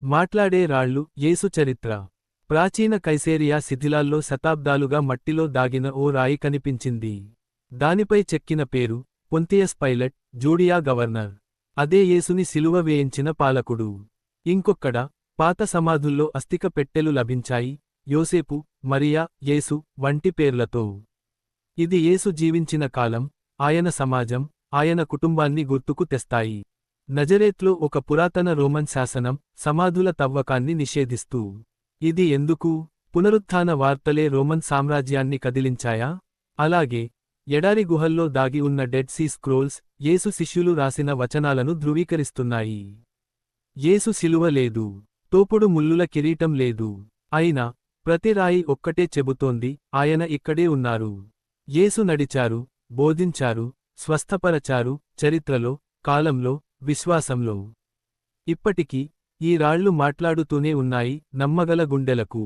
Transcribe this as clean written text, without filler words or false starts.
మాట్లాడే రాళ్ళు యేసు చరిత్ర. ప్రాచీన కైసేరియా శిథిలాల్లో శతాబ్దాలుగా మట్టిలో దాగిన ఓ రాయి కనిపించింది. దానిపై చెక్కిన పేరు పొంతియస్ పైలట్, జూడియా గవర్నర్. అదే యేసుని సిలువ వేయించిన పాలకుడు. ఇంకొక్కడ పాత సమాధుల్లో అస్థిక పెట్టెలు లభించాయి, యోసేపు, మరియా, యేసు వంటి పేర్లతో. ఇది యేసు జీవించిన కాలం, ఆయన సమాజం, ఆయన కుటుంబాన్ని గుర్తుకు తెస్తాయి. నజరేత్లో ఒక పురాతన రోమన్ శాసనం సమాధుల తవ్వకాన్ని నిషేధిస్తూ. ఇది ఎందుకు? పునరుత్థాన వార్తలే రోమన్ సామ్రాజ్యాన్ని కదిలించాయా? అలాగే ఎడారి గుహల్లో దాగి ఉన్న డెడ్ సీ స్క్రోల్స్ యేసు శిష్యులు రాసిన వచనాలను ధృవీకరిస్తున్నాయి. యేసు శిలువ లేదు, తోపుడు ముల్లుల కిరీటం లేదు. అయినా ప్రతి రాయి ఒక్కటే చెబుతోంది, ఆయన ఇక్కడే ఉన్నారు. యేసు నడిచారు, బోధించారు, స్వస్థపరచారు, చరిత్రలో, కాలంలో, విశ్వాసంలో. ఇప్పటికీ ఈ రాళ్ళు మాట్లాడుతూనే ఉన్నాయి నమ్మగల గుండెలకు.